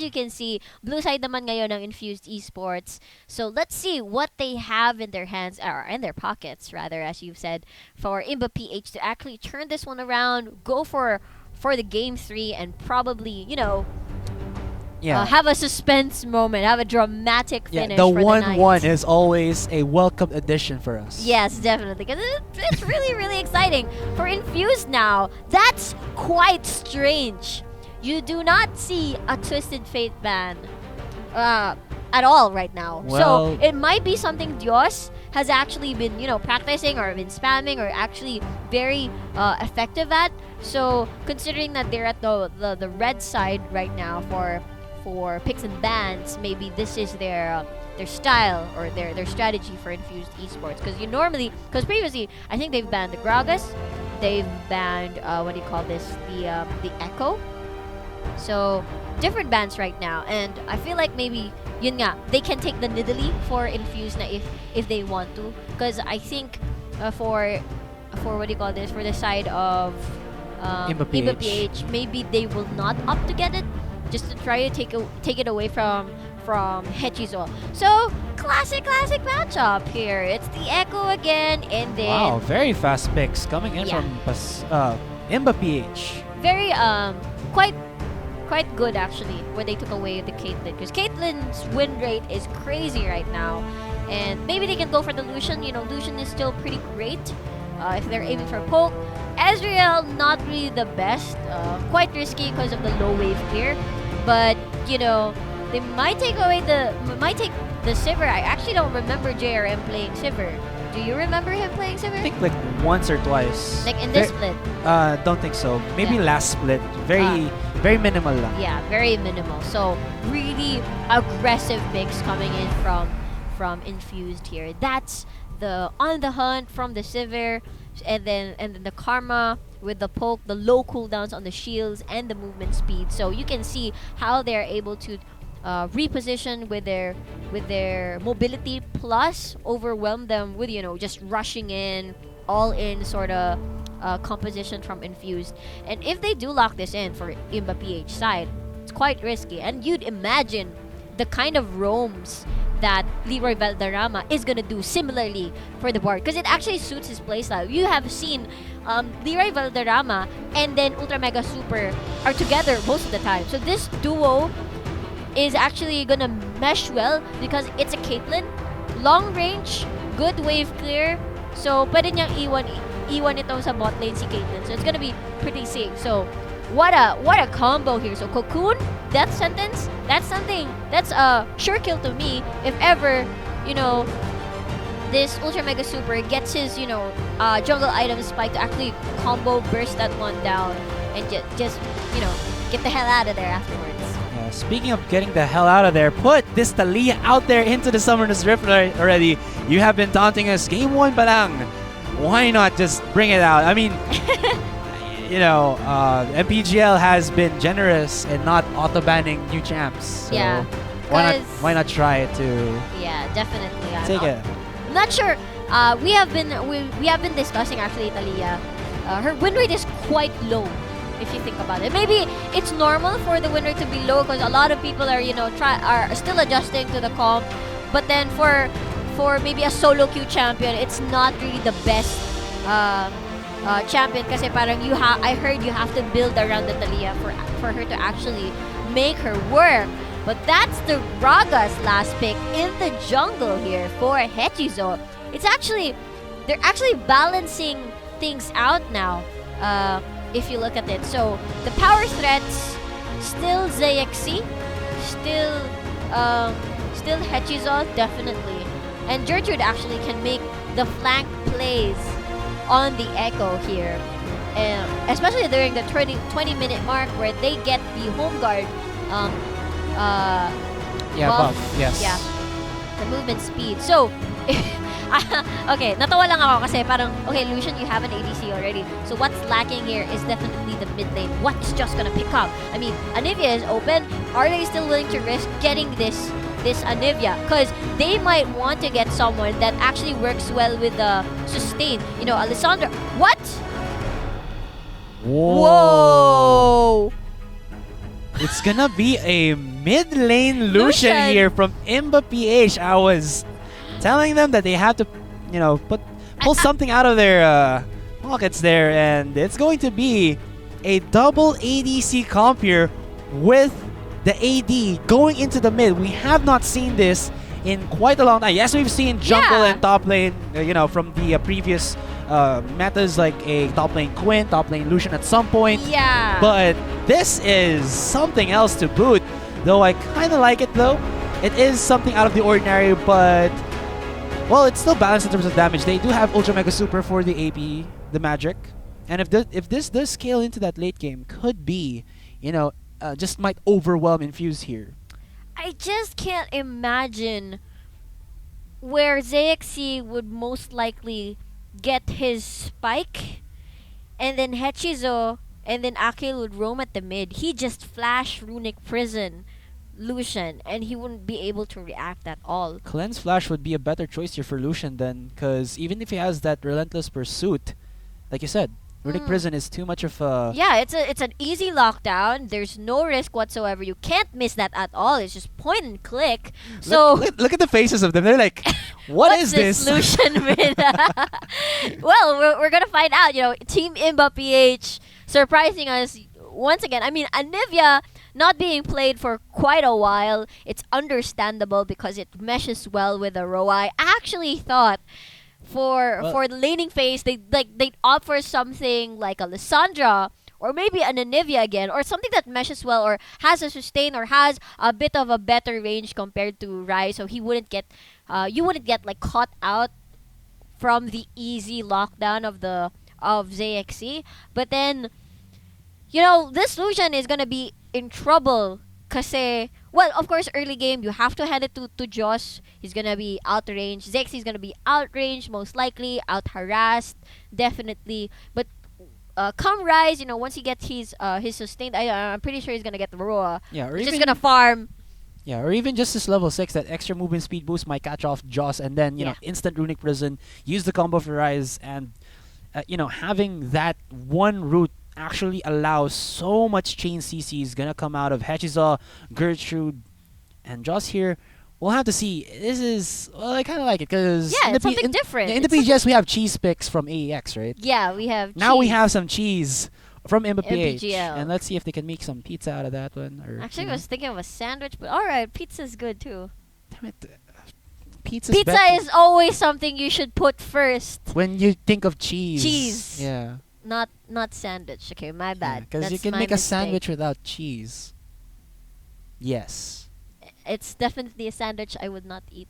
you can see, blue side naman ngayon ng Infused Esports. So let's see what they have in their hands, or in their pockets rather, as you've said, for Imba PH to actually turn this one around, go for the game 3, and probably, have a suspense moment, have a dramatic finish the for the 1-1 night. is always a welcome addition for us. Yes, definitely, because it's really, really exciting. For Infused now, that's quite strange. You do not see a Twisted Fate ban at all right now. Well, so it might be something Dios has actually been, practicing or been spamming or actually very effective at. So considering that they're at the red side right now for picks and bans, maybe this is their style or their strategy for Infused Esports. Because previously, I think they've banned the Gragas, they've banned the Echo. So different bans right now, and I feel like maybe they can take the Nidalee for Infused na if they want to, because I think for for the side of Imba Imba PH. PH, maybe they will not opt to get it, just to try to take it away from Hechizo. So classic matchup here. It's the Echo again, and then Wow, very fast picks coming in Yeah. from Imba PH. very quite good actually, where they took away the Caitlyn, because Caitlyn's win rate is crazy right now, and maybe they can go for the Lucian. Lucian is still pretty great if they're aiming for poke. Ezreal, not really the best, quite risky because of the low wave clear, but they might take the Sivir. I actually don't remember JRM playing Sivir. Do you remember him playing Sivir? I think like once or twice. Like in this split? Don't think so. Maybe Yeah. last split. Very minimal lang. Yeah, very minimal. So really aggressive picks coming in from Infused here. That's the On the Hunt from the Sivir, and then the Karma with the poke, the low cooldowns on the shields, and the movement speed. So you can see how they're able to reposition with their mobility, plus overwhelm them with just rushing in, all in sort of composition from Infused. And if they do lock this in for Imba PH side, it's quite risky, and you'd imagine the kind of roams that Leroy Valderrama is gonna do similarly for the board, because it actually suits his playstyle. You have seen Leroy Valderrama and then Ultra Mega Super are together most of the time. So this duo is actually gonna mesh well because it's a Caitlyn, long range, good wave clear. So pwede niyang iwan ito sa bot lane si Caitlyn. So it's gonna be pretty safe. So what a combo here. So Cocoon, Death Sentence, that's a sure kill to me if ever this Ultra Mega Super gets his jungle item spike to actually combo burst that one down and just get the hell out of there afterwards. Speaking of getting the hell out of there, put this Talia out there into the Summoner's Rift already. You have been taunting us game 1 pa lang. Why not just bring it out? I mean, MPGL has been generous in not auto-banning new champs. So Yeah, why not try it to Yeah, definitely. take it? I'm not sure. We have been discussing actually Talia. Her win rate is quite low, if you think about it. Maybe it's normal for the win rate to be low because a lot of people are are still adjusting to the comp. But then for maybe a solo queue champion, it's not really the best champion, kasi parang I heard you have to build around the Talia for her to actually make her work. But that's the Raga's last pick in the jungle here for Hechizo. They're actually balancing things out now, if you look at it. So the power threats, still ZXC, still Hechizo, definitely. And Gertrude actually can make the flank plays on the Echo here. Especially during the 20-minute mark where they get the home guard buff. Yes. Yeah, the movement speed. So, okay, natawa lang ako kasi parang, okay, Lucian, you have an ADC already. So what's lacking here is definitely the mid lane. What's just gonna pick up? I mean, Anivia is open. Are they still willing to risk getting this Anivia? Because they might want to get someone that actually works well with the sustain. Alessandra. What? Whoa. Whoa! It's gonna be a mid lane Lucian Lucian. here from Imba PH. I was telling them that they have to, pull something out of their pockets there, and it's going to be a double ADC comp here with the AD going into the mid. We have not seen this in quite a long time. Yes, we've seen jungle Yeah. and top lane, from the previous metas like a top lane Quinn, top lane Lucian at some point. Yeah. But this is something else to boot. Though I kind of like it though. It is something out of the ordinary, but well, it's still balanced in terms of damage. They do have Ultra Mega Super for the AP, the magic. And if this does scale into that late game, could be, just might overwhelm Infuse here. I just can't imagine where ZXC would most likely get his spike, and then Hechizo and then Akil would roam at the mid. He just flash Runic Prison Lucian, and he wouldn't be able to react at all. Cleanse Flash would be a better choice here for Lucian then, because even if he has that Relentless Pursuit, like you said, Runic Prison is too much of a... Yeah, it's an easy lockdown. There's no risk whatsoever. You can't miss that at all. It's just point and click. So Look at the faces of them. They're like, what is what's this? Lucian with? Well, we're gonna find out. Team Imba PH surprising us once again. I mean, Anivia not being played for quite a while. It's understandable because it meshes well with Aroa. I actually thought for the laning phase, they'd opt for something like a Lissandra or maybe an Anivia again, or something that meshes well or has a sustain or has a bit of a better range compared to Rai, so he wouldn't get you wouldn't get like caught out from the easy lockdown of ZXC. But then this Lucian is gonna be in trouble kasi, well, of course, early game, you have to hand it to Joss. He's gonna be outranged. ZXC is gonna be outranged, most likely, out-harassed, definitely. But come Rise, once he gets his sustained, I'm pretty sure he's gonna get the Roa. Yeah, or He's even just gonna farm. Yeah, or even just this level 6, that extra movement speed boost might catch off Joss, and then, instant Runic Prison, use the combo for Rise, and, having that one route actually allows so much chain CCs gonna come out of Hechiza, Gertrude, and Joss here. We'll have to see. This is, well, I kind of like it, because It's something different. in the It's something- PGS we have cheese picks from AEX, right? Yeah, we have Now we cheese. have some cheese from Imba PH, MPGL. and let's see if they can make some pizza out of that one. Or Actually, I was thinking of a sandwich, but alright, pizza's good too. damn it, pizza's Pizza better. is always something you should put first. When you think of cheese. Cheese. Yeah. Not sandwich. Okay, my bad. Because you That's can my make a mistake. sandwich without cheese. Yes. It's definitely a sandwich I would not eat.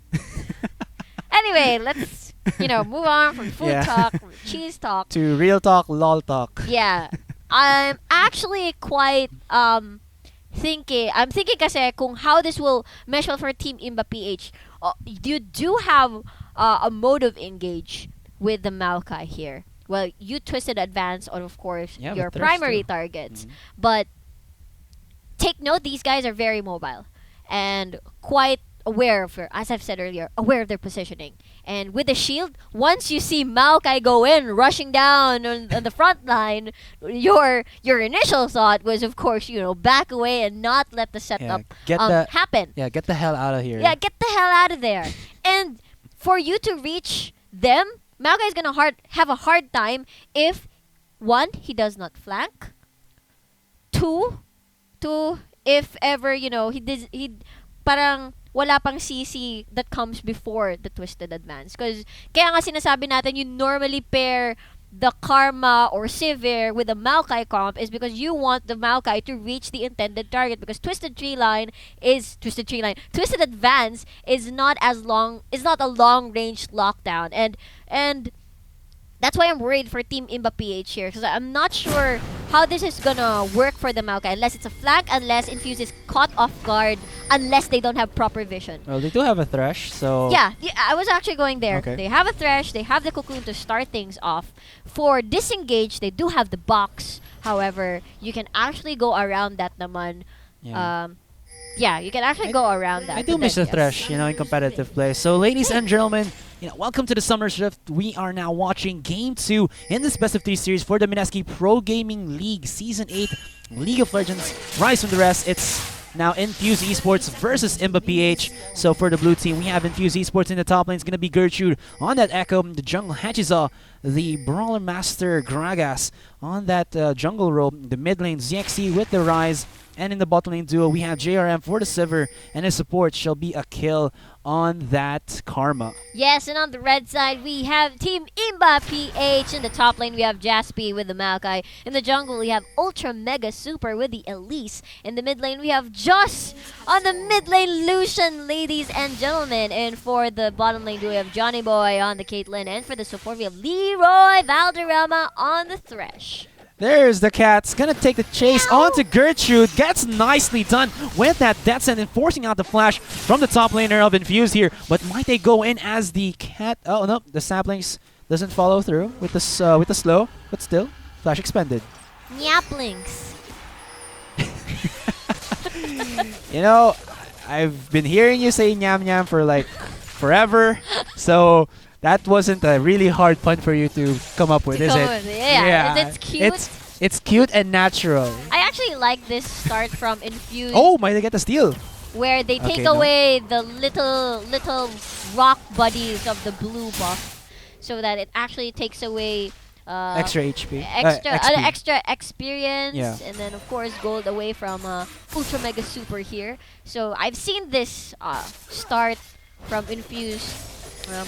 Anyway, let's move on from food Yeah. talk, from cheese talk. To real talk, lol talk. Yeah, I'm actually quite thinking. I'm thinking kasi kung how this will mesh well for Team Imba PH. You do have a mode of engage with the Maokai here. Well, you twisted advance on, of course, Yeah, your with Thresh primary too. targets. Mhm. But take note, these guys are very mobile and quite aware of, as I've said earlier, aware of their positioning. And with the shield, once you see Maokai go in, rushing down on the front line, your initial thought was, of course, back away and not let the setup get happen. get the hell out of here. Yeah, get the hell out of there. And for you to reach them, Maokai is gonna have a hard time if, one, he does not flank. Two, if ever he parang wala pang CC that comes before the twisted advance. Because kaya nga sinasabi natin you normally pair the Karma or Sivir with the Maokai comp is because you want the Maokai to reach the intended target, because Twisted Advance is not a long range lockdown, and that's why I'm worried for Team Imba PH here, because I'm not sure how this is gonna work for the Maokai unless it's a flank, unless Infuse is caught off guard, unless they don't have proper vision. Well, they do have a Thresh, so... Yeah, I was actually going there. Okay. They have a Thresh, they have the Cocoon to start things off. For Disengage, they do have the box. However, you can actually go around that naman. Yeah. You can actually go around that. I do but miss then, the Thresh, in competitive play. So, ladies and gentlemen, welcome to the Summer Shift. We are now watching Game 2 in this Best of 3 series for the Mineski Pro Gaming League Season 8 League of Legends Rise from the Rest. It's now Infuzed Esports versus Imba PH. So for the blue team, we have Infuzed Esports in the top lane. It's going to be Gertrude on that Echo. The jungle Hachiza, the Brawler Master Gragas on that jungle role. The mid lane ZXC with the Rise. And in the bottom lane duo, we have JRM for the Sivir, and his support shall be a kill on that Karma. Yes, and on the red side, we have Team Imba PH. In the top lane, we have Jaspy with the Maokai. In the jungle, we have Ultra Mega Super with the Elise. In the mid lane, we have Joss on the mid lane Lucian, ladies and gentlemen. And for the bottom lane, we have Johnny Boy on the Caitlyn. And for the support, we have Leroy Valderrama on the Thresh. There's the Cats, gonna take the chase onto Gertrude. Gets nicely done with that death send and forcing out the flash from the top laner of Infused here. But might they go in as the Cat? Oh no, the Saplings doesn't follow through with the slow, but still, flash expended. Nyaplings. I've been hearing you say nyam nyam for like forever, so that wasn't a really hard pun for you to come up with, is it? Yeah, it's cute. It's cute and natural. I actually like this start from Infused. Oh, might they get the steal? Where they take away the little rock buddies of the blue buff, so that it actually takes away extra HP, extra experience, and then of course gold away from Ultra Mega Super here. So I've seen this start from Infused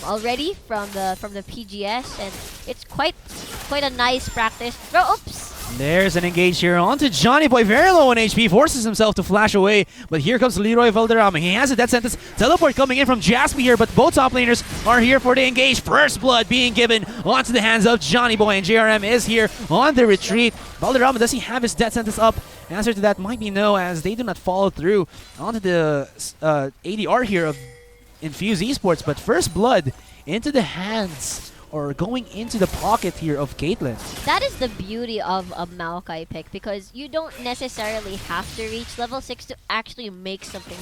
already from the PGS, and it's quite a nice practice. Oops. There's an engage here onto Johnny Boy, very low on HP, forces himself to flash away, but here comes Leroy Valderrama. He has a death sentence, teleport coming in from Jaspy here, but both top laners are here for the engage. First blood being given onto the hands of Johnny Boy, and JRM is here on the retreat. Valderrama, does he have his death sentence up? Answer to that might be no, as they do not follow through onto the ADR here of Infused Esports, but first blood into the hands or going into the pocket here of Caitlyn. That is the beauty of a Maokai pick, because you don't necessarily have to reach level 6 to actually make something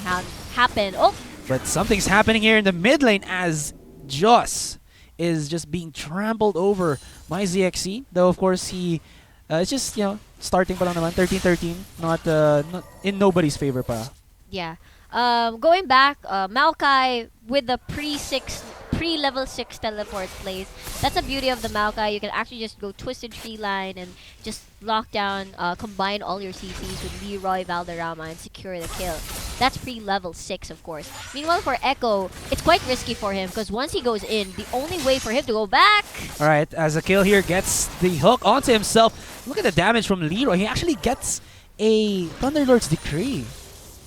happen. Oh! But something's happening here in the mid lane as Joss is just being trampled over by ZXC, though of course he is just, starting pa lang naman, 13-13, not in nobody's favor pa. Yeah. Going back, Maokai with the pre-level 6 teleport plays. That's the beauty of the Maokai. You can actually just go Twisted Tree line and just lock down, combine all your CCs with Leroy Valderrama and secure the kill. That's pre-level 6, of course. Meanwhile, for Echo, it's quite risky for him, because once he goes in, the only way for him to go back... Alright, as a kill here gets the hook onto himself. Look at the damage from Leroy. He actually gets a Thunderlord's Decree.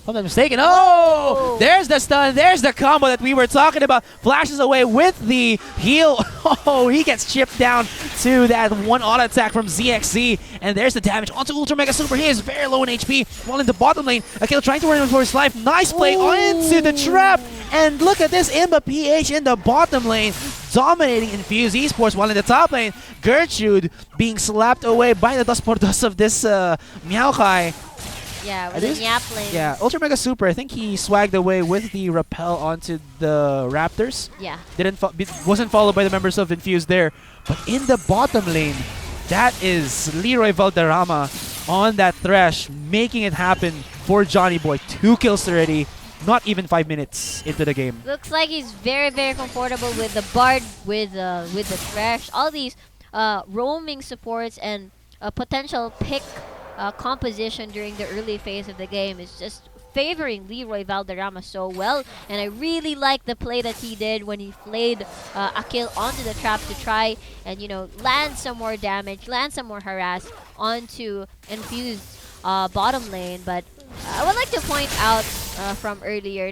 If I'm not mistaken. Oh! There's the stun. There's the combo that we were talking about. Flashes away with the heal. Oh, he gets chipped down to that one auto attack from ZXC. And there's the damage onto Ultra Mega Super. He is very low in HP. While in the bottom lane, Akil trying to run him for his life. Nice play into the trap. And look at this Imba PH in the bottom lane, dominating Infused Esports, while in the top lane, Gertrude being slapped away by the dust por dust of this Maokai. Yeah, with the Nyapling. Yeah, Ultra Mega Super, I think he swagged away with the rappel onto the Raptors. Yeah. Wasn't followed by the members of Infused there. But in the bottom lane, that is Leroy Valderrama on that Thresh, making it happen for Johnny Boy. 2 kills already, not even 5 minutes into the game. Looks like he's very, very comfortable with the Bard, with the Thresh. All these roaming supports and potential pick composition during the early phase of the game is just favoring Leroy Valderrama so well, and I really like the play that he did when he flayed Akil onto the trap to try and land some more damage, land some more harass onto Infused bottom lane. But I would like to point out from earlier,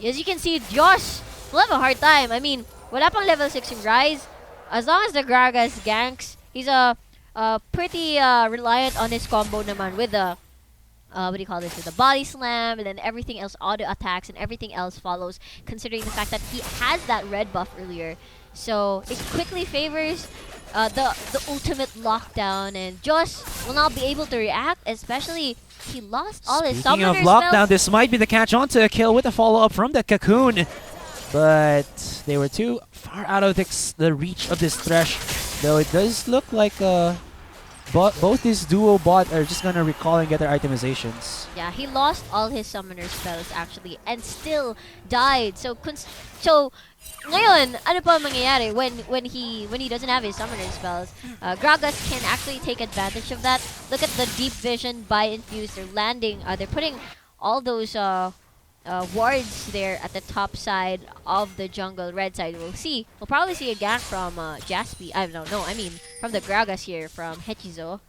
as you can see, Josh will have a hard time. I mean, wala pang level 6 yung Rise. As long as the Gragas ganks, he's pretty reliant on his combo naman with the with the body slam, and then everything else, auto attacks, and everything else follows, considering the fact that he has that red buff earlier. So it quickly favors the ultimate lockdown, and Josh will not be able to react, especially he lost all his summoner Speaking of lockdown, spells. this might be the catch on to kill with a follow-up from the Cocoon. but they were too far out of the reach of this Thresh. Though it does look like both this duo bot are just gonna recall and get their itemizations. Yeah, he lost all his summoner spells actually and still died. So ngayon, ano pa mangyayari when he doesn't have his summoner spells? Gragas can actually take advantage of that. Look at the deep vision by Infused. They're landing. They're putting all those wards there at the top side of the jungle red side. We'll probably see a gank from Jaspi. I mean from the Gragas here from Hechizo.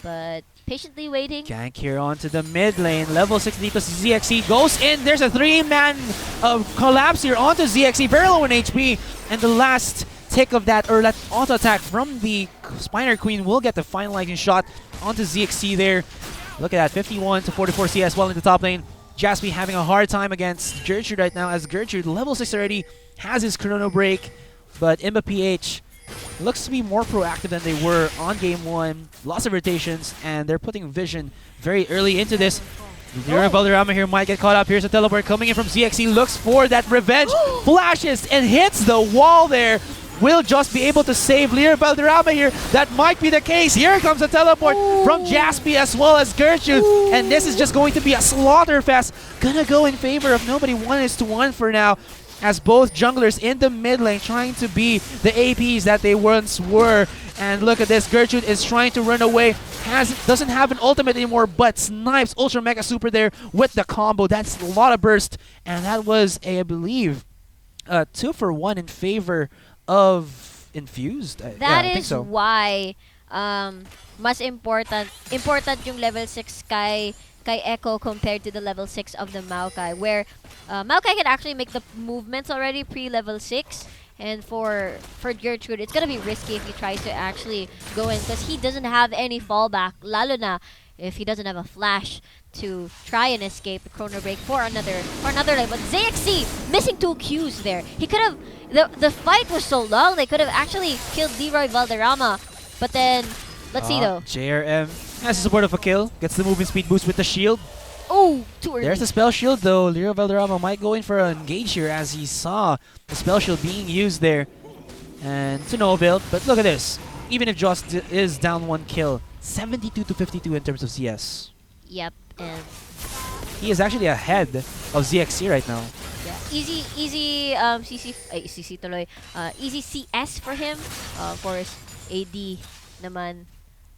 But patiently waiting. Gank here onto the mid lane. Level 6 dito si ZXC goes in. There's a 3-man collapse here onto ZXC. Very low in HP. And the last tick of that, or that auto attack from the Spiner Queen will get the finalizing shot onto ZXC there. Look at that, 51 to 44 CS while in the top lane. Jaspi having a hard time against Gertrude right now, as Gertrude, level 6 already, has his Chrono Break. But Imba PH looks to be more proactive than they were on game 1. Lots of rotations, and they're putting vision very early into this. Darwell Llerena here might get caught up. Here's a teleport coming in from ZXC. Looks for that revenge. Flashes and hits the wall there. Will just be able to save Darwell Llerena here. That might be the case. Here comes a teleport from Jaspi as well as Gertrude. And this is just going to be a slaughterfest. Gonna go in favor of nobody. 1-1 for now, as both junglers in the mid lane trying to be the APs that they once were. And look at this, Gertrude is trying to run away. Doesn't have an ultimate anymore, but snipes Ultra Mega Super there with the combo. That's a lot of burst. And that was, I believe, 2 for 1 in favor of Infused. That I think is so. why mas important yung level 6 kay Echo compared to the level 6 of the Maokai, where Maokai can actually make the movements already pre-level 6, and for Gertrude, it's gonna be risky if he tries to actually go in, because he doesn't have any fallback, lalo na if he doesn't have a flash to try and escape the Chrono Break for another lane. But ZXC missing 2 Qs there. He could have, the fight was so long, they could have actually killed Darwell Llerena, but then let's see though. JRM has the support of a kill, gets the movement speed boost with the shield. Oh, too early. There's the spell shield though. Darwell Llerena might go in for an engage here, as he saw the spell shield being used there. And to no avail, but look at this. Even if Joss is down 1 kill, 72 to 52 in terms of CS. Yep, and he is actually ahead of ZXC right now. yeah, easy CC tuloy. Easy CS for him. For his AD naman,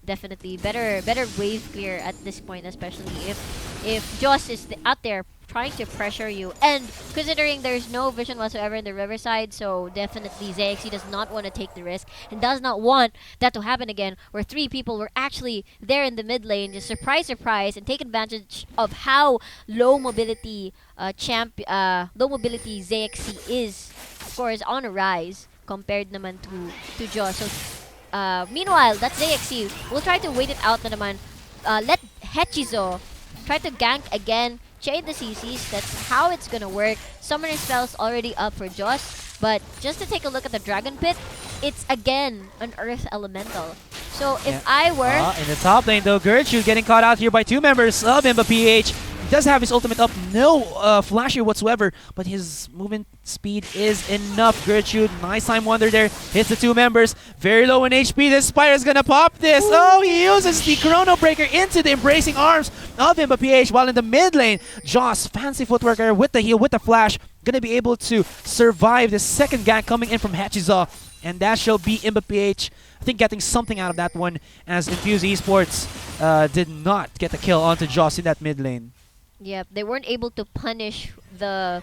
definitely better wave clear at this point, especially if Joss is out there trying to pressure you, and considering there's no vision whatsoever in the riverside, so definitely ZXC does not want to take the risk and does not want that to happen again, where 3 people were actually there in the mid lane, just surprise and take advantage of how low mobility ZXC is, of course, on a rise compared naman to Joss. So meanwhile, that ZXC will try to wait it out na naman. Let Hechizo try to gank again, chain the CCs. That's how it's gonna work. Summoner spells already up for Joss, but just to take a look at the Dragon Pit, it's again an Earth Elemental. So if I were in the top lane though, Gertrude getting caught out here by 2 members of Imba PH. He does have his ultimate up, no flash here whatsoever, but his movement speed is enough. Gertrude, nice time wonder there, hits the 2 members, very low in HP. This Spire is gonna pop this. Oh, he uses the Chrono Breaker into the embracing arms of Imba PH, while in the mid lane, Joss, fancy footworker with the heal, with the flash, gonna be able to survive the second gank coming in from Hechizo, and that shall be Imba PH, I think, getting something out of that one, as Infuzed Esports did not get the kill onto Joss in that mid lane. Yep, they weren't able to punish the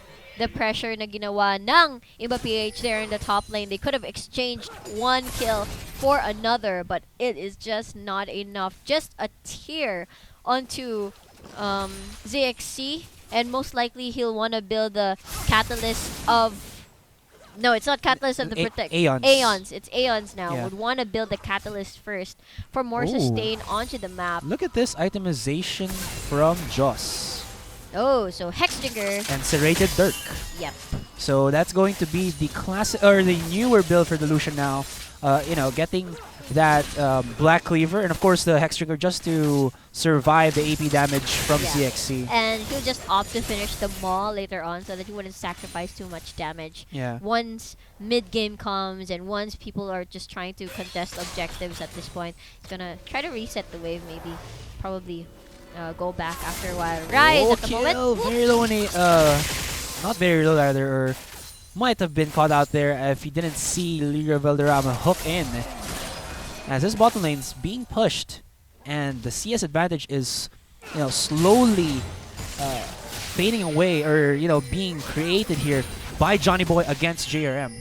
pressure na ginawa ng Imba PH there in the top lane. They could have exchanged 1 kill for another, but it is just not enough. Just a tear onto ZXC, and most likely he'll want to build the Catalyst of... No, it's not Catalyst of the Protect. Aeons. It's Aeons now. Yeah. Would want to build the Catalyst first for more sustain onto the map. Look at this itemization from Joss. Oh, so Hextrigger. And Serrated Dirk. Yep. So that's going to be the classic, or the newer build for the Lucian now. You know, getting that Black Cleaver, and of course the Hex Trigger just to survive the AP damage from CXC. And he'll just opt to finish the Maul later on so that he wouldn't sacrifice too much damage. Yeah. Once mid-game comes and once people are just trying to contest objectives at this point, he's gonna try to reset the wave maybe. Probably go back after a while. Rise at the moment. Very low on not very low either, or might have been caught out there if he didn't see Darwell Llerena hook in. As this bottom lane's being pushed, and the CS advantage is, slowly fading away, or being created here by Johnny Boy against JRM.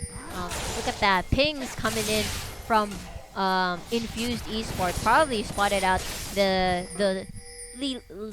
Look at that, pings coming in from Infuzed Esports. Probably spotted out the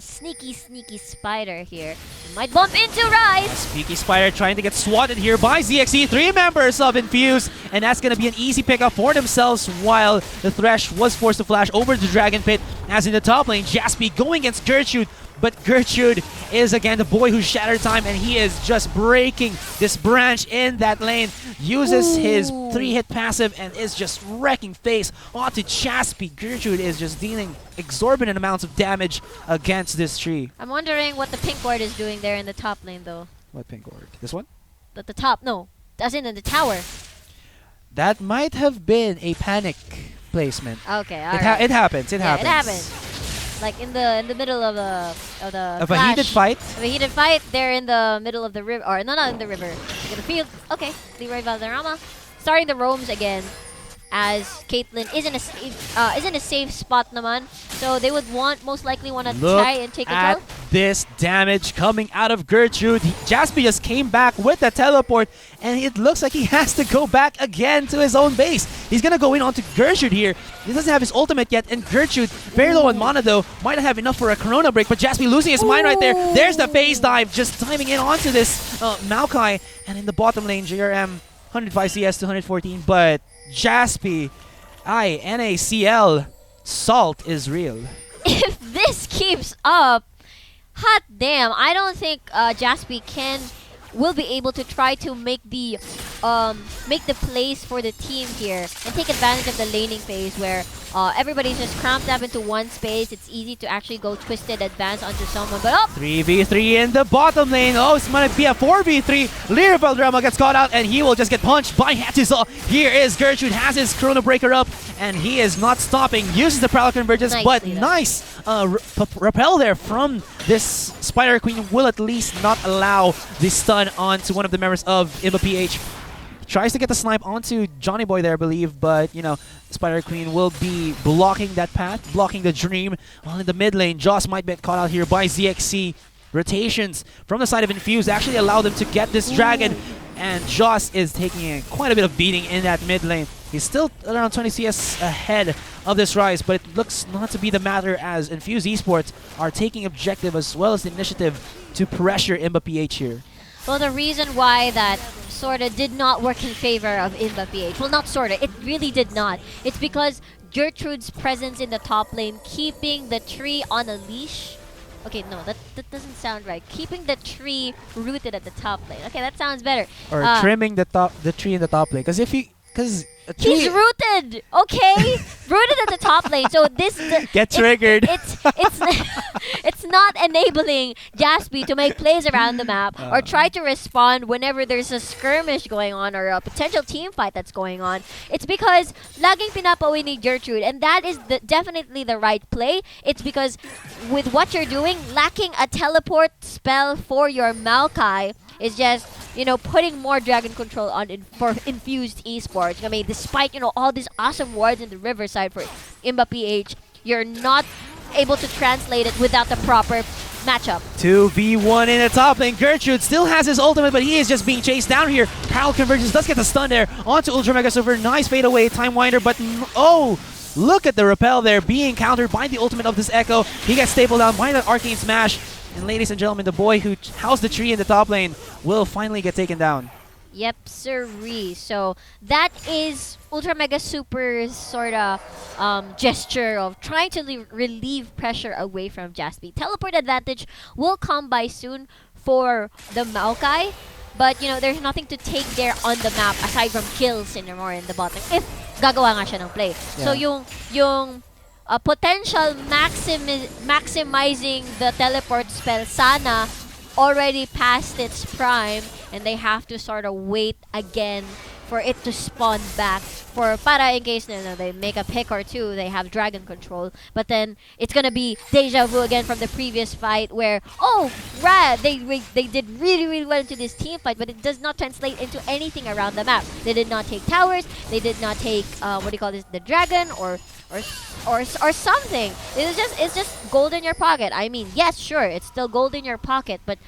sneaky spider here. He might bump into Rise. Sneaky spider trying to get swatted here by ZXE. 3 members of Infuse, and that's going to be an easy pickup for themselves, while the Thresh was forced to flash over to Dragon Pit. As in the top lane, Jaspy going against Gertrude, but Gertrude is again the boy who shattered time, and he is just breaking this branch in that lane. Uses his 3-hit passive and is just wrecking face onto Jaspy. Gertrude is just dealing exorbitant amounts of damage against this tree. I'm wondering what the pink ward is doing there in the top lane though. What pink ward? This one? The top, no. As in the tower. That might have been a panic placement. Okay, It happens. It happens. It happens. Like in the middle of a heated fight. Of a heated fight, they're in the middle of the river, or no, not in the river, in the field. Okay, Leroy Valderrama starting the roams again, as Caitlyn is in a safe spot naman. So they would most likely want to try and take control. This damage coming out of Gertrude. Jaspy just came back with the teleport, and it looks like he has to go back again to his own base. He's gonna go in onto Gertrude here. He doesn't have his ultimate yet, and Gertrude, very low on mana though, might not have enough for a Corona break, but Jaspy losing his mind right there. There's the phase dive, just timing in onto this Maokai, and in the bottom lane, JRM 105 CS to 114, but Jaspy, NACL, salt is real. If this keeps up, hot damn, I don't think Jaspy will be able to try to make the plays for the team here and take advantage of the laning phase where everybody's just cramped up into one space. It's easy to actually go twisted advance onto someone, but 3v3 in the bottom lane. It's gonna be a 4v3. Darwell Llerena gets caught out, and he will just get punched by Hatchisaw. Here is Gertrude, has his Chrono Breaker up, and he is not stopping. Uses the Prowler Convergence, but nice repel there from this Spider Queen will at least not allow the stun onto one of the members of Imba PH. Tries to get the snipe onto Johnny Boy there, I believe, but, Spider Queen will be blocking that path, blocking the dream. While in the mid lane, Joss might get caught out here by ZXC. Rotations from the side of Infuse actually allow them to get this dragon, and Joss is taking quite a bit of beating in that mid lane. He's still around 20 CS ahead of this Rise, but it looks not to be the matter as Infused Esports are taking objective as well as the initiative to pressure Imba PH here. well, the reason why that sorta did not work in favor of Imba PH, well, not sorta, it really did not. It's because Gertrude's presence in the top lane, keeping the tree on a leash. Okay, no, that doesn't sound right. Keeping the tree rooted at the top lane. Okay, that sounds better. Or trimming the tree in the top lane. Because he's rooted, okay? Rooted at the top lane. So this get triggered. It's not enabling Jaspy to make plays around the map or try to respond whenever there's a skirmish going on or a potential team fight that's going on. It's because laging pinapauwi ni Gertrude, and that is definitely the right play. It's because with what you're doing, lacking a teleport spell for your Maokai is just, putting more dragon control on for Infused Esports. I mean, despite, all these awesome wards in the Riverside for Imba PH, you're not able to translate it without the proper matchup. 2v1 in the top lane. Gertrude still has his ultimate, but he is just being chased down here. Power Convergence does get the stun there onto Ultra Mega Silver. Nice fade away, Time Winder, but look at the repel there being countered by the ultimate of this Echo. He gets stapled down by the Arcane Smash. And ladies and gentlemen, the boy who housed the tree in the top lane will finally get taken down. Yep, sirree. So that is Ultra Mega Super's sorta gesture of trying to relieve pressure away from Jaspy. Teleport advantage will come by soon for the Maokai, but there's nothing to take there on the map aside from kills in the bottom. If gagawa nga siya ng play. So Yeah. yung potential maximizing the teleport spell sana already past its prime, and they have to sort of wait again for it to spawn back for para in case they make a pick or two, they have dragon control, but then it's gonna be deja vu again from the previous fight where they did really well into this team fight, but it does not translate into anything around the map. They did not take towers, they did not take what do you call this, the dragon or something. It's just gold in your pocket. I mean, yes, sure, it's still gold in your pocket, but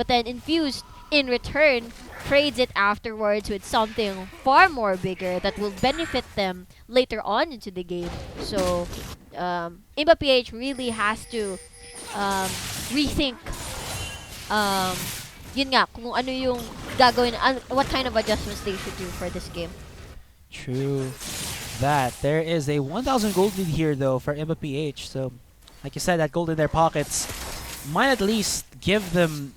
then Infused in return trades it afterwards with something far more bigger that will benefit them later on into the game. So Imba PH really has to rethink yun nga kung ano yung gagawin, what kind of adjustments they should do for this game. True that. There is a 1,000 gold lead here though for Imba PH. So, like you said, that gold in their pockets might at least give them,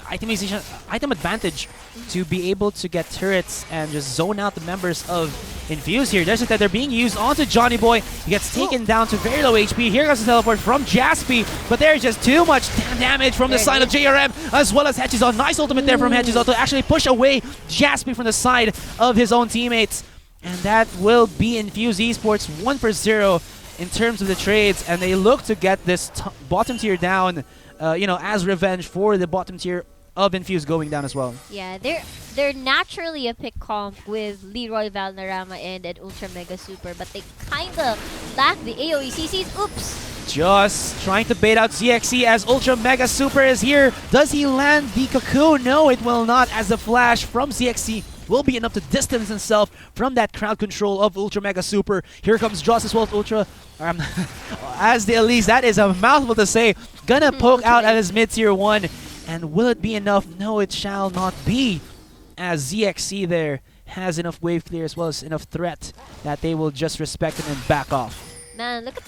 itemization, item advantage to be able to get turrets and just zone out the members of Infuse here. There's that they're being used onto Johnny Boy. He gets taken down to very low HP. Here comes the teleport from Jaspy, but there's just too much damage from the side of JRM as well as Hedges on. Nice ultimate there from Hedges to actually push away Jaspy from the side of his own teammates. And that will be Infused Esports 1-0 in terms of the trades, and they look to get this bottom tier down, as revenge for the bottom tier of Infused going down as well. Yeah, they're naturally a pick comp with Leroy Valderrama and Ultra Mega Super, but they kind of lack the AoE CCs. Oops! Just trying to bait out ZXC as Ultra Mega Super is here. Does he land the Cocoon? No, it will not, as the flash from ZXC will be enough to distance himself from that crowd control of Ultra Mega Super. Here comes Joss as well as Ultra. As the Elise, that is a mouthful to say. Gonna poke out at his mid-tier 1. And will it be enough? No, it shall not be. As ZXC there has enough wave clear as well as enough threat that they will just respect him and back off. Man, look at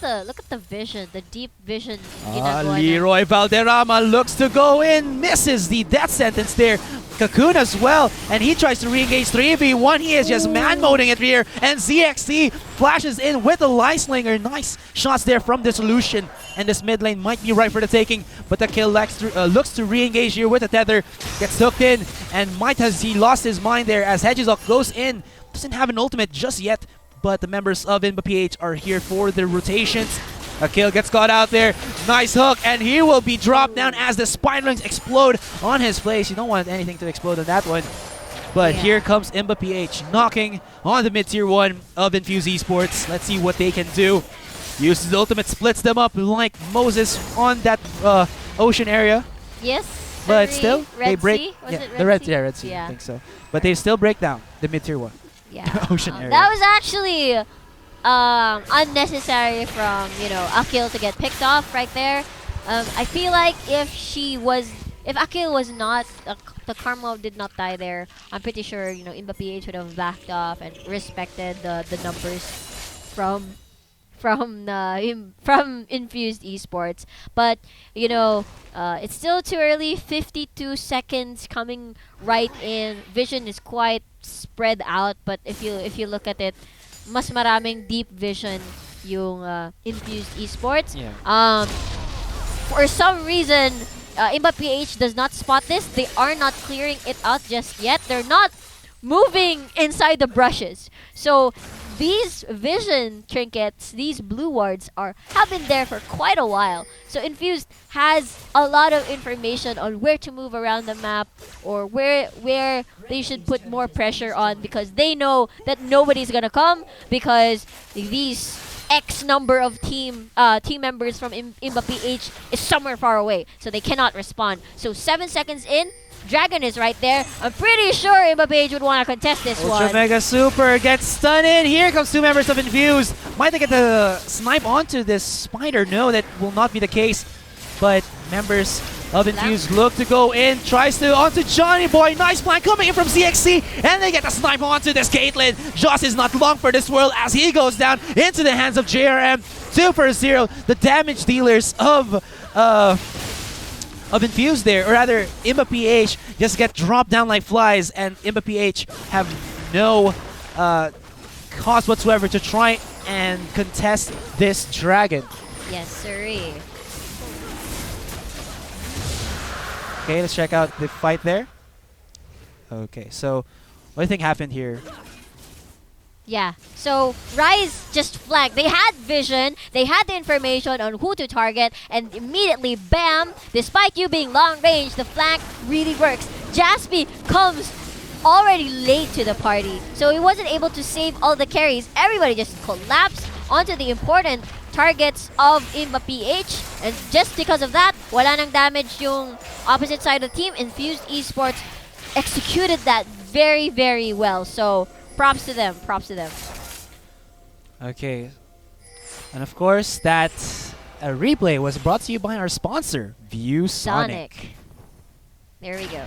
the vision, the deep vision. Leroy Valderrama looks to go in, misses the death sentence there. Cocoon as well, and he tries to re-engage 3v1. He is just man-moding it here, and ZXC flashes in with the Light Slinger. Nice shots there from Dissolution, and this mid lane might be right for the taking, but the kill looks to re-engage here with the tether, gets hooked in, and might has he lost his mind there as Hedges goes in. Doesn't have an ultimate just yet, but the members of Imba PH are here for the rotations. A kill gets caught out there. Nice hook, and he will be dropped down as the spiderlings explode on his place. You don't want anything to explode on that one. But here comes Imba PH knocking on the mid-tier 1 of Infused Esports. Let's see what they can do. Uses the ultimate, splits them up like Moses on that ocean area. Yes. But still, they break. Sea? Was it the Red Sea? Red Sea, Yeah. I think so. But they still break down the mid-tier 1. Yeah. Ocean area. That was actually unnecessary from Akil to get picked off right there. I feel like if Akil was not the Karma did not die there, I'm pretty sure Imba PH would have backed off and respected the numbers from Infused Esports. But it's still too early. 52 seconds coming right in. Vision is quite spread out, but if you look at it, mas maraming deep vision yung Infused Esports. Yeah. For some reason, Imba PH does not spot this. They are not clearing it out just yet. They're not moving inside the brushes. So these vision trinkets, these blue wards have been there for quite a while. So Infused has a lot of information on where to move around the map or where they should put more pressure on, because they know that nobody's gonna come because these X number of team members from Imba PH is somewhere far away, so they cannot respond. So 7 seconds in, Dragon is right there. I'm pretty sure Imba PH would want to contest this one. Ultra Mega Super gets stunned in. Here comes 2 members of Infused. Might they get the snipe onto this spider? No, that will not be the case. But members of Infused look to go in. Tries to onto Johnny Boy. Nice plan coming in from ZXC. And they get the snipe onto this Caitlyn. Joss is not long for this world as he goes down into the hands of JRM. 2-0. The damage dealers of Infused there, or rather Imba PH just get dropped down like flies, and Imba PH have no cost whatsoever to try and contest this dragon. Yes, sirree. Okay, let's check out the fight there. Okay, so what do you think happened here? Yeah, so Rise just flanked. They had vision, they had the information on who to target, and immediately, bam, despite you being long range, the flank really works. Jaspy comes already late to the party, so he wasn't able to save all the carries. Everybody just collapsed onto the important targets of Imba PH, and just because of that, wala nang damage yung opposite side of the team. Infused Esports executed that very, very well. So props to them, props to them. Okay. And of course, that replay was brought to you by our sponsor, ViewSonic. There we go.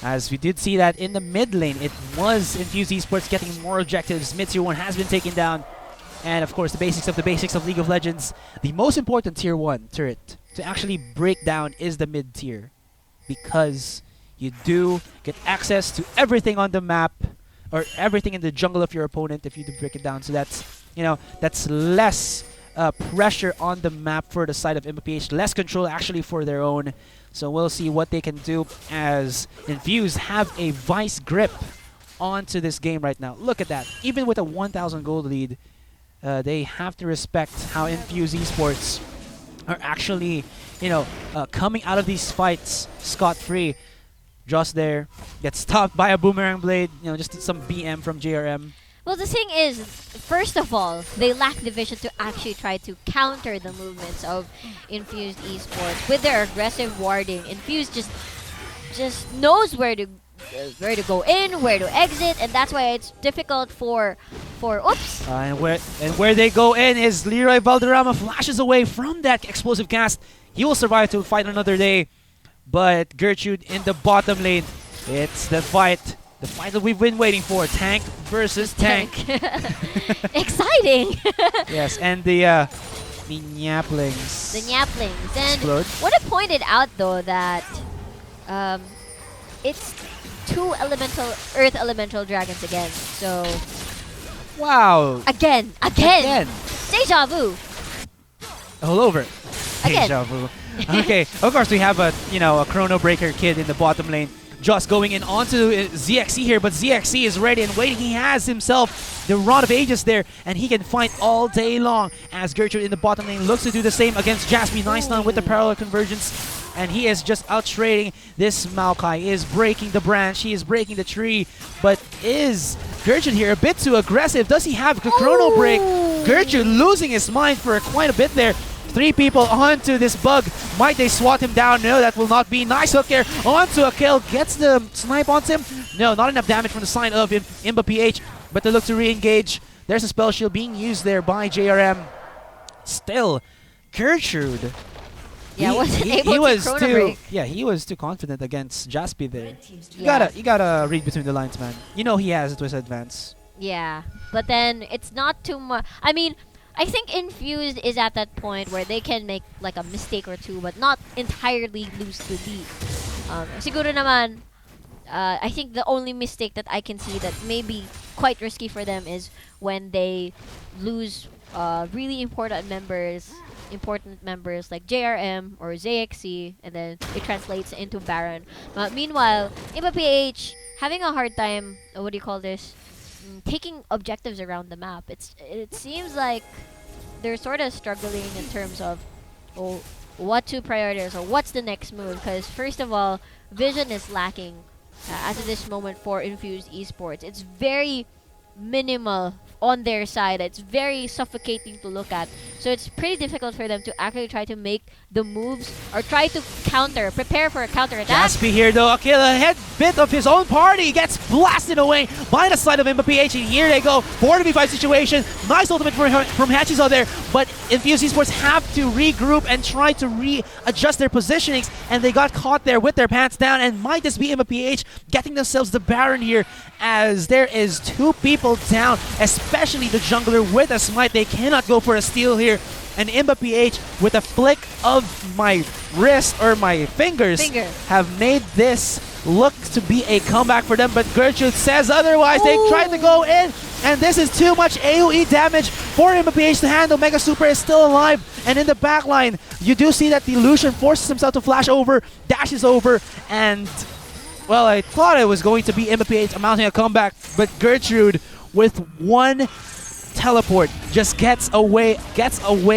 As we did see that in the mid lane, it was Infused Esports getting more objectives. Mid tier 1 has been taken down. And of course, the basics of League of Legends. The most important tier 1 turret to actually break down is the mid tier. Because you do get access to everything on the map, or everything in the jungle of your opponent if you do break it down. So that's, you know, that's less pressure on the map for the side of MPH, less control actually for their own. So we'll see what they can do as Infused have a vice grip onto this game right now. Look at that. Even with a 1,000 gold lead, they have to respect how Infused Esports are actually, you know, coming out of these fights scot-free. Joss there gets stopped by a boomerang blade, you know, just some BM from JRM. Well, the thing is, first of all, they lack the vision to actually try to counter the movements of Infused Esports with their aggressive warding. Infused just knows where to go in, where to exit, and that's why it's difficult for oops. And where they go in is Leroy Valderrama flashes away from that explosive cast. He will survive to fight another day, but Gertrude in the bottom lane. It's the fight that we've been waiting for. Tank versus tank. Exciting. Yes, and the Nyaplings. The Nyaplings. And explode. what I pointed out though that it's two earth elemental dragons again. So wow. Again. Deja vu. All over. Again. Deja vu. Okay, of course we have a Chrono Breaker kid in the bottom lane. Just going in onto ZXC here, but ZXC is ready and waiting. He has himself the Rod of Ages there, and he can fight all day long as Gertrude in the bottom lane looks to do the same against Jaspy. Nice stun with the parallel convergence, and he is just out-trading this Maokai. He is breaking the branch, he is breaking the tree, but is Gertrude here a bit too aggressive? Does he have the Chrono Break? Gertrude losing his mind for quite a bit there. 3 people onto this bug. Might they swat him down? No, that will not be. Nice hook here onto a kill. Gets the snipe onto him. No, not enough damage from the side of Imba PH, but they look to re-engage. There's a spell shield being used there by JRM. Still, Gertrude. Yeah, he was too confident against Jaspy there. You gotta read between the lines, man. You know he has a twist advance. Yeah, but then it's not too much. I mean, I think Infused is at that point where they can make like a mistake or two, but not entirely lose the lead. Siguro naman, I think the only mistake that I can see that may be quite risky for them is when they lose really important members like JRM or ZXC, and then it translates into Baron. Meanwhile, Imba PH having a hard time, what do you call this? Taking objectives around the map. It seems like they're sort of struggling in terms of what to prioritize or what's the next move, because first of all, vision is lacking as of this moment for Infused Esports. It's very minimal on their side. It's very suffocating to look at. So it's pretty difficult for them to actually try to make the moves or try to prepare for a counter attack. Jaspy here though, a head bit of his own party gets blasted away by the side of Imba PH, and here they go, 4v5 situation. Nice ultimate from Hachizo there, but Infused Esports have to regroup and try to readjust their positionings, and they got caught there with their pants down, and might this be Imba PH getting themselves the Baron here, as there is 2 people down, especially the jungler with a smite. They cannot go for a steal here, and Imba PH with a flick of my wrist or my fingers have made this looks to be a comeback for them, but Gertrude says otherwise. They try to go in, and this is too much AoE damage for Imba PH to handle. Mega Super is still alive, and in the backline, you do see that the Lucian forces himself to flash over, dashes over, and well, I thought it was going to be Imba PH mounting a comeback, but Gertrude with one teleport just gets away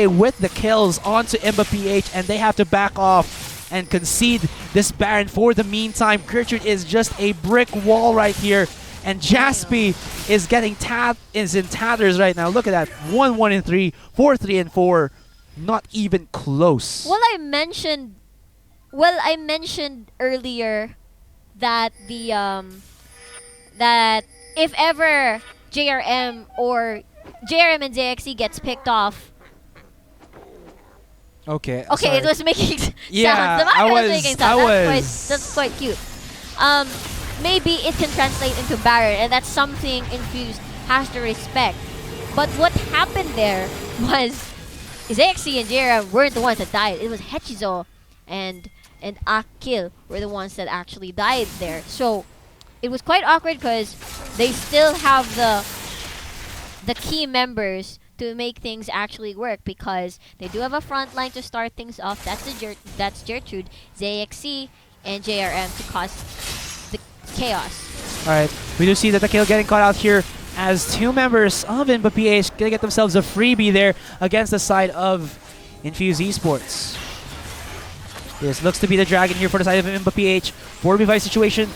with the kills onto Imba PH, and they have to back off and concede this Baron for the meantime. Gertrude is just a brick wall right here, and Jaspy is getting is in tatters right now. Look at that, 1-1-3, 4-3-4, not even close. Well, I mentioned earlier that the that if ever JRM and JXE gets picked off. Okay. Okay, sorry. it was making sounds. Yeah, The I mic was making sounds. That's quite cute. Maybe it can translate into Baron, and that's something Infused has to respect. But what happened there was JXE and JRM weren't the ones that died. It was Hechizo and Akil were the ones that actually died there. So it was quite awkward because they still have the key members to make things actually work, because they do have a front line to start things off. That's Gertrude, ZXC, and JRM to cause the chaos. Alright, we do see that the kill getting caught out here as two members of Imba PH gonna get themselves a freebie there against the side of Infused Esports. This looks to be the dragon here for the side of Imba PH. 4v5 situation,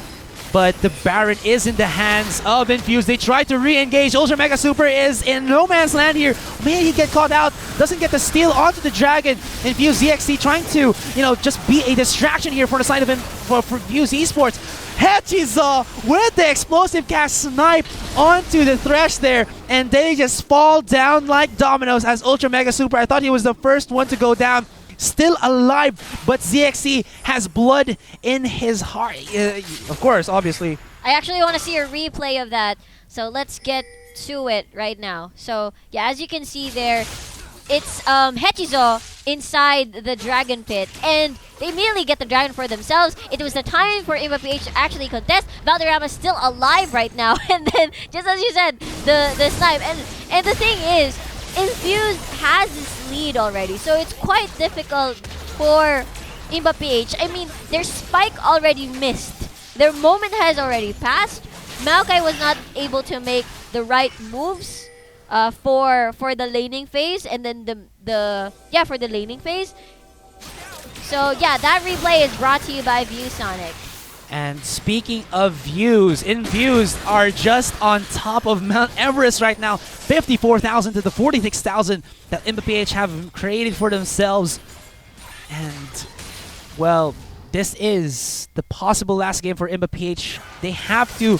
but the Baron is in the hands of Infused. They try to re-engage. Ultra Mega Super is in no man's land here. May he get caught out. Doesn't get the steal onto the dragon. Infused ZXT trying to, just be a distraction here for the side of Infused Esports. Hechizo with the explosive cast snipe onto the Thresh there, and they just fall down like dominoes as Ultra Mega Super, I thought he was the first one to go down, still alive, but ZXC has blood in his heart. Of course, obviously. I actually want to see a replay of that, so let's get to it right now. So, yeah, as you can see there, it's Hechizo inside the dragon pit, and they immediately get the dragon for themselves. It was the time for Imba PH to actually contest. Valderrama's still alive right now, and then, just as you said, the snipe. And the thing is, Infused has this lead already, so it's quite difficult for Imba PH. I mean, their spike already missed. Their moment has already passed. Maokai was not able to make the right moves for the laning phase, and then for the laning phase. So yeah, that replay is brought to you by ViewSonic. And speaking of views, Infused are just on top of Mount Everest right now. 54,000 to the 46,000 that Imba PH have created for themselves. And, well, this is the possible last game for Imba PH. They have to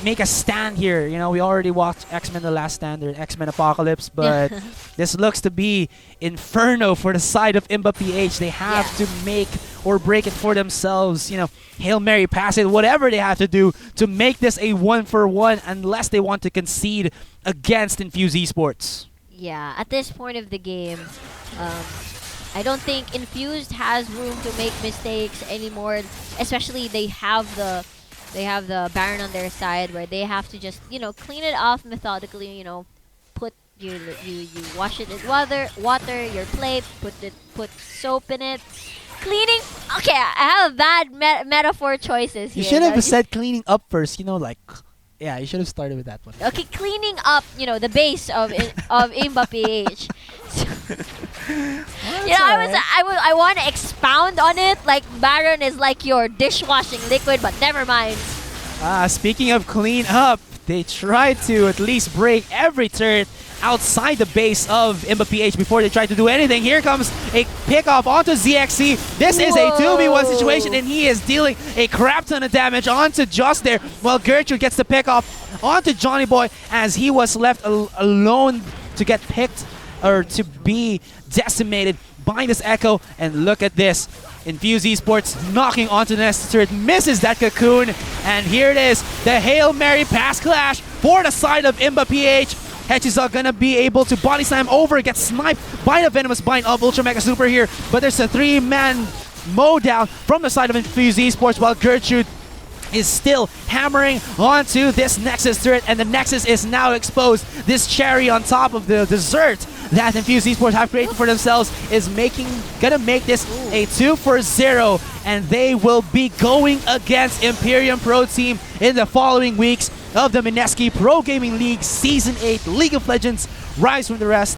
make a stand here. We already watched X-Men The Last Stand or X-Men Apocalypse, but this looks to be Inferno for the side of Imba PH. They have to make or break it for themselves, Hail Mary, pass it, whatever they have to do to make this a 1-for-1 unless they want to concede against Infused Esports. Yeah, at this point of the game, I don't think Infused has room to make mistakes anymore, especially they have the Baron on their side, where they have to just, clean it off methodically, put you wash it in water, your plate, put soap in it. Cleaning? Okay, I have bad metaphor choices here. You should have said cleaning up first, yeah, you should have started with that one. Okay, cleaning up, the base of Imba PH. I want to expound on it. Like, Baron is like your dishwashing liquid, but never mind. Speaking of clean up, they tried to at least break every turret outside the base of Imba PH before they try to do anything. Here comes a pickoff onto ZXC. This is a 2v1 situation, and he is dealing a crap ton of damage onto Joss there, while Gertrude gets the pickoff onto Johnny Boy as he was left alone to get picked or to be decimated by this Echo. And look at this. Infused Esports knocking onto the next turret, misses that cocoon, and here it is, the Hail Mary pass clash for the side of Imba PH. Hechizo gonna be able to body slam over, get sniped by the Venomous Bind of Ultra Mega Super here, but there's a 3-man mow down from the side of Infused Esports, while Gertrude is still hammering onto this Nexus turret, and the Nexus is now exposed. This cherry on top of the dessert that Infuzed Esports have created for themselves is gonna make this a 2-for-0, and they will be going against Imperium Pro Team in the following weeks of the Mineski Pro Gaming League Season 8 League of Legends Rise from the Rest.